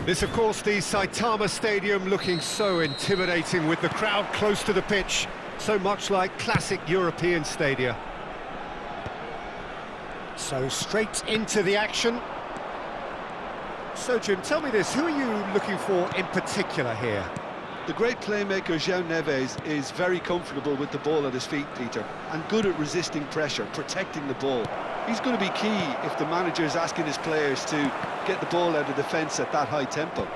This, of course, the Saitama Stadium, looking so intimidating with the crowd close to the pitch, so much like classic European stadia. So straight into the action. So Jim, tell me this, who are you looking for in particular here? The great playmaker João Neves is very comfortable with the ball at his feet, Peter, and good at resisting pressure, protecting the ball. He's going to be key if the manager is asking his players to get the ball out of defence at that high tempo.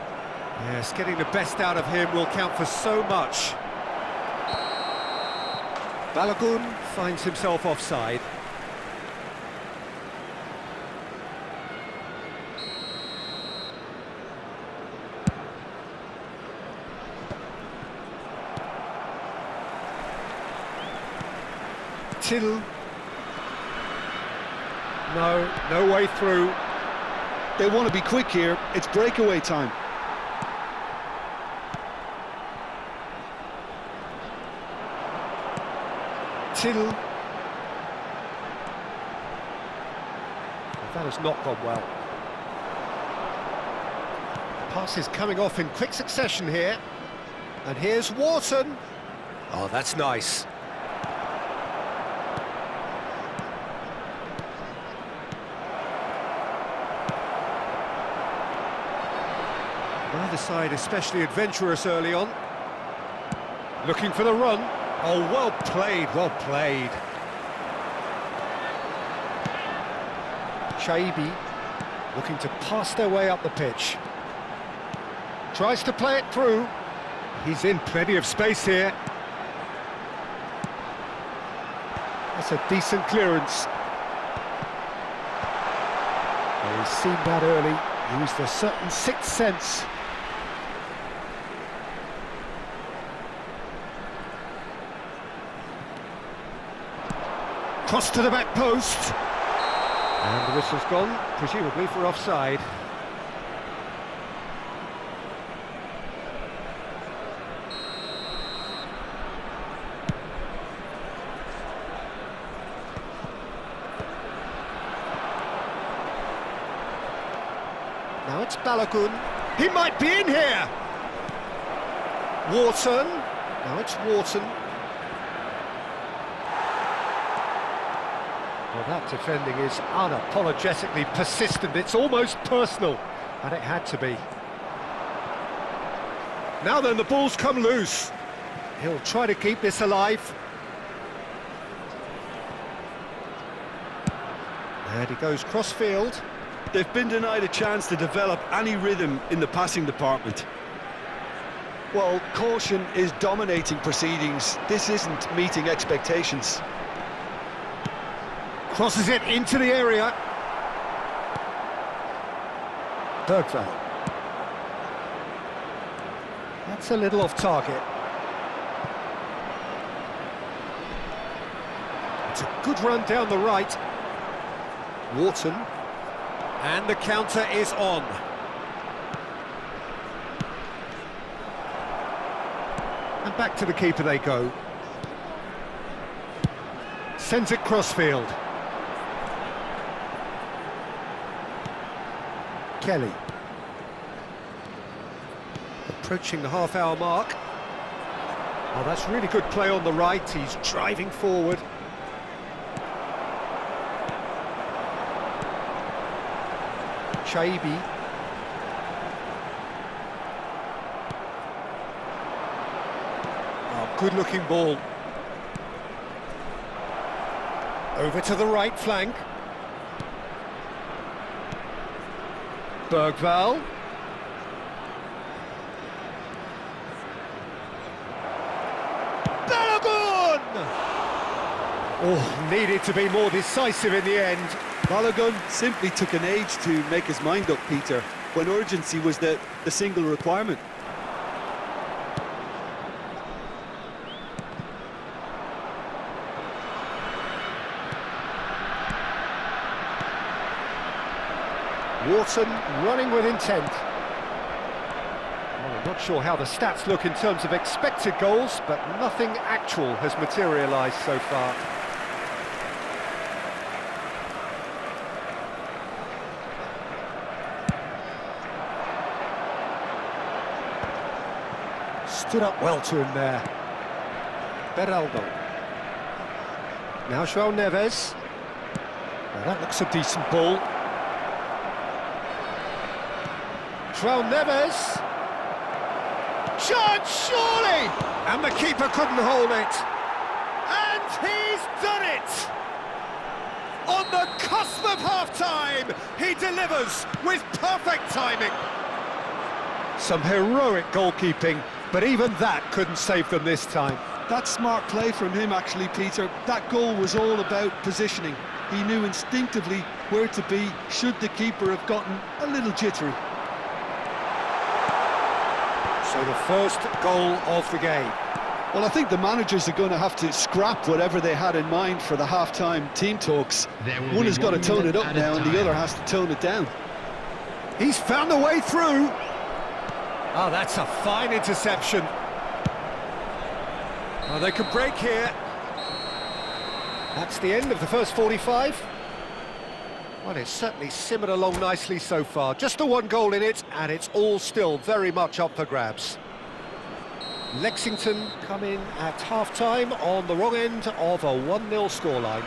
Yes, getting the best out of him will count for so much. Balogun finds himself offside. Till. No way through. They want to be quick here, it's breakaway time. Till. That has not gone well. Pass is coming off in quick succession here. And here's Wharton. Oh, that's nice. Neither side especially adventurous early on. Looking for the run. Oh, well played, well played. Chaibi looking to pass their way up the pitch. Tries to play it through. He's in plenty of space here. That's a decent clearance. Well, he's seen that early. Used a certain sixth sense. Cross to the back post. And the whistle's gone, presumably for offside. Now it's Balogun. He might be in here! Wharton. Now it's Wharton. Well, that defending is unapologetically persistent. It's almost personal, and it had to be. Now then, the ball's come loose. He'll try to keep this alive. And he goes cross-field. They've been denied a chance to develop any rhythm in the passing department. Well, caution is dominating proceedings. This isn't meeting expectations. Crosses it into the area. Bergvall. That's a little off target. It's a good run down the right. Wharton. And the counter is on. And back to the keeper they go. Sends it crossfield. Kelly. Approaching the half-hour mark. Oh, that's really good play on the right. He's driving forward. Chaibi. Oh, good-looking ball. Over to the right flank. Bergvall. Balogun! Oh, needed to be more decisive in the end. Balogun simply took an age to make his mind up, Peter, when urgency was the single requirement. Wharton running with intent. Well, I'm not sure how the stats look in terms of expected goals, but nothing actual has materialised so far. Stood up well to him there. Beraldo. Now João Neves. Now that looks a decent ball. João Neves. Chance, surely! And the keeper couldn't hold it. And he's done it! On the cusp of half-time, he delivers with perfect timing. Some heroic goalkeeping, but even that couldn't save them this time. That's smart play from him, actually, Peter. That goal was all about positioning. He knew instinctively where to be should the keeper have gotten a little jittery. So the first goal of the game. Well, I think the managers are going to have to scrap whatever they had in mind for the half-time team talks. One has got to tone it up now, and the other has to tone it down. He's found a way through. Oh, that's a fine interception. Oh, they can break here. That's the end of the first 45. Well, it's certainly simmered along nicely so far. Just the one goal in it, and it's all still very much up for grabs. Lexington come in at half-time on the wrong end of a 1-0 scoreline.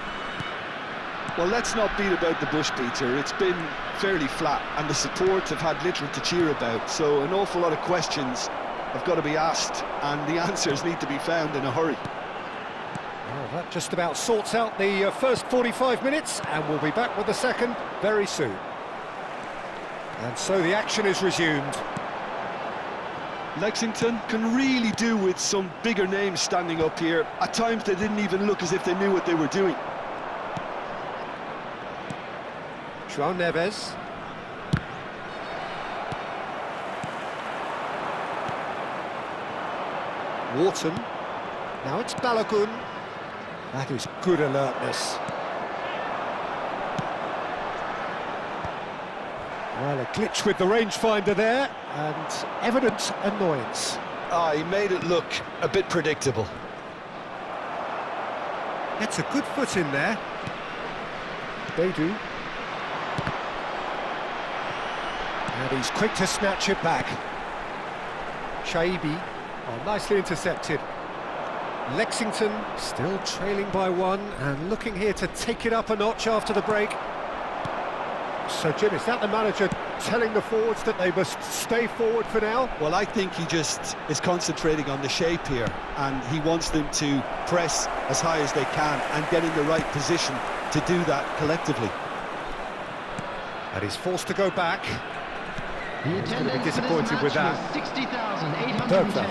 Well, let's not beat about the bush, Peter. It's been fairly flat, and the support have had little to cheer about, so an awful lot of questions have got to be asked, and the answers need to be found in a hurry. Well, that just about sorts out the first 45 minutes, and we'll be back with the second very soon. And so the action is resumed. Lexington can really do with some bigger names standing up here. At times they didn't even look as if they knew what they were doing. João Neves. Wharton. Now it's Balogun. That is good alertness. Well, a glitch with the rangefinder there, and evident annoyance. He made it look a bit predictable. Gets a good foot in there. They do. And he's quick to snatch it back. Chaibi, nicely intercepted. Lexington still trailing by one and looking here to take it up a notch after the break. So, Jim, is that the manager telling the forwards that they must stay forward for now? Well, I think he just is concentrating on the shape here, and he wants them to press as high as they can and get in the right position to do that collectively. And he's forced to go back. He's going to be disappointed with that. 60,810.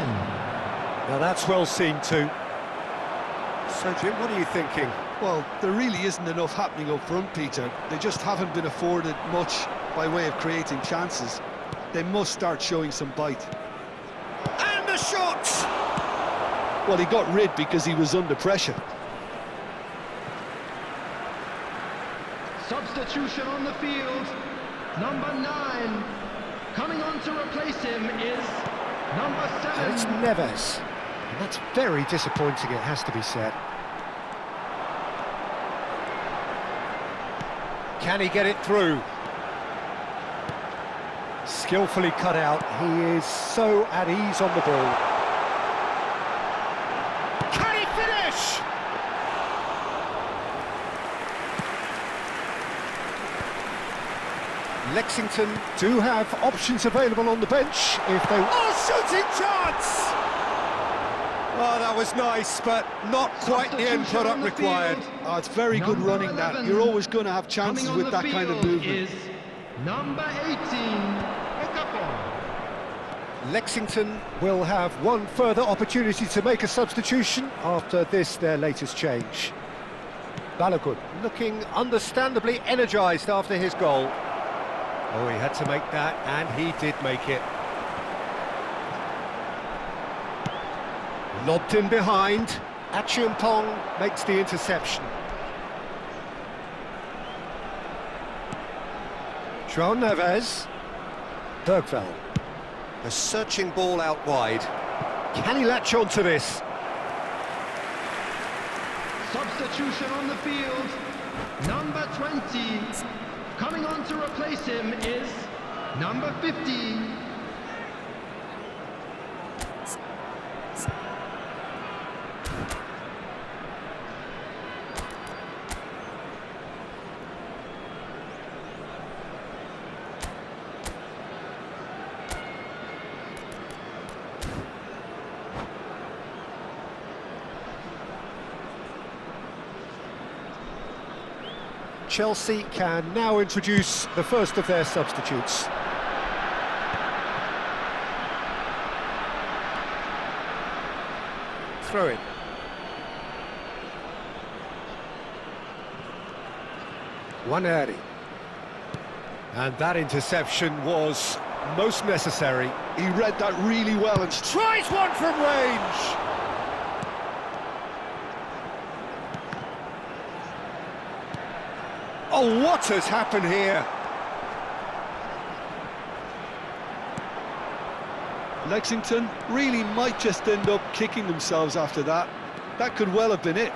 Now that's well seen too. So, Jim, what are you thinking? Well, there really isn't enough happening up front, Peter. They just haven't been afforded much by way of creating chances. They must start showing some bite. And the shot! Well, he got rid because he was under pressure. Substitution on the field. Number 9. Coming on to replace him is number 7. And it's Neves. And that's very disappointing, it has to be said. Can he get it through? Skillfully cut out. He is so at ease on the ball. Can he finish? Lexington do have options available on the bench if they... Oh, shooting chance! Oh, that was nice, but not quite the end product required. Oh, it's very good running, that. You're always going to have chances with that kind of movement. Is number 18, Okafor. Lexington will have one further opportunity to make a substitution after this, their latest change. Balogun looking understandably energised after his goal. Oh, he had to make that, and he did make it. Lobbed in behind. Achiampong makes the interception. João Neves. Bergveld. A searching ball out wide. Can he latch on to this? Substitution on the field. Number 20. Coming on to replace him is number 50. Chelsea can now introduce the first of their substitutes. Throw in. Waneri. And that interception was most necessary. He read that really well and Tries one from range! Oh, what has happened here? Lexington really might just end up kicking themselves after that. That could well have been it.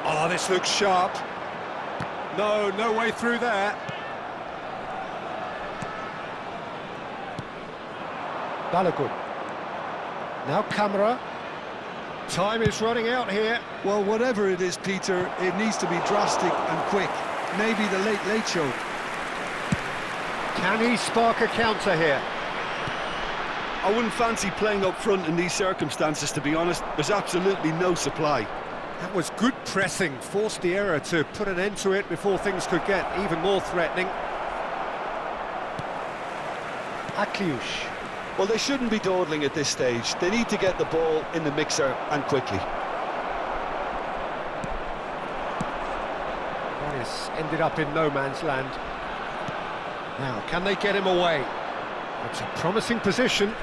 Oh, this looks sharp. No way through there. Balogun. Now Camera. Time is running out here. Well, whatever it is, Peter, it needs to be drastic and quick. Maybe the late show. Can he spark a counter here? I wouldn't fancy playing up front in these circumstances, to be honest. There's absolutely no supply. That was good pressing, forced the error to put an end to it before things could get even more threatening. Akliush. Well, they shouldn't be dawdling at this stage. They need to get the ball in the mixer and quickly. Morris ended up in no man's land. Now, can they get him away? It's a promising position,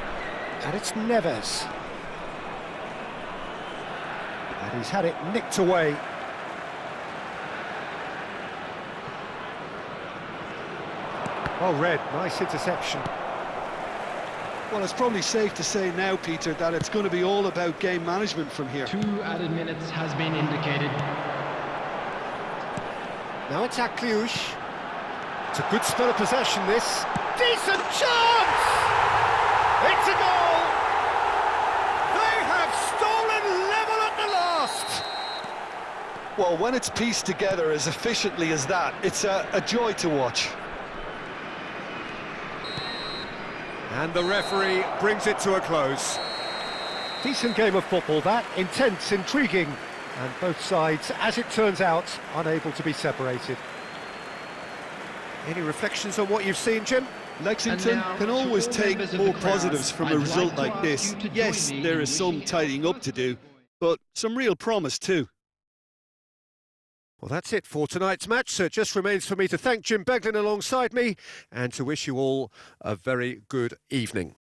and it's Neves. And he's had it nicked away. Oh, Red, nice interception. Well, it's probably safe to say now, Peter, that it's going to be all about game management from here. 2 added minutes has been indicated. Now it's Akliush. It's a good spell of possession, this. Decent chance! It's a goal! They have stolen level at the last! Well, when it's pieced together as efficiently as that, it's a joy to watch. And the referee brings it to a close. Decent game of football, that. Intense, intriguing. And both sides, as it turns out, unable to be separated. Any reflections on what you've seen, Jim? Lexington can always take more positives from a result like this. Yes, there is some tidying up to do, but some real promise too. Well, that's it for tonight's match, so it just remains for me to thank Jim Beglin alongside me and to wish you all a very good evening.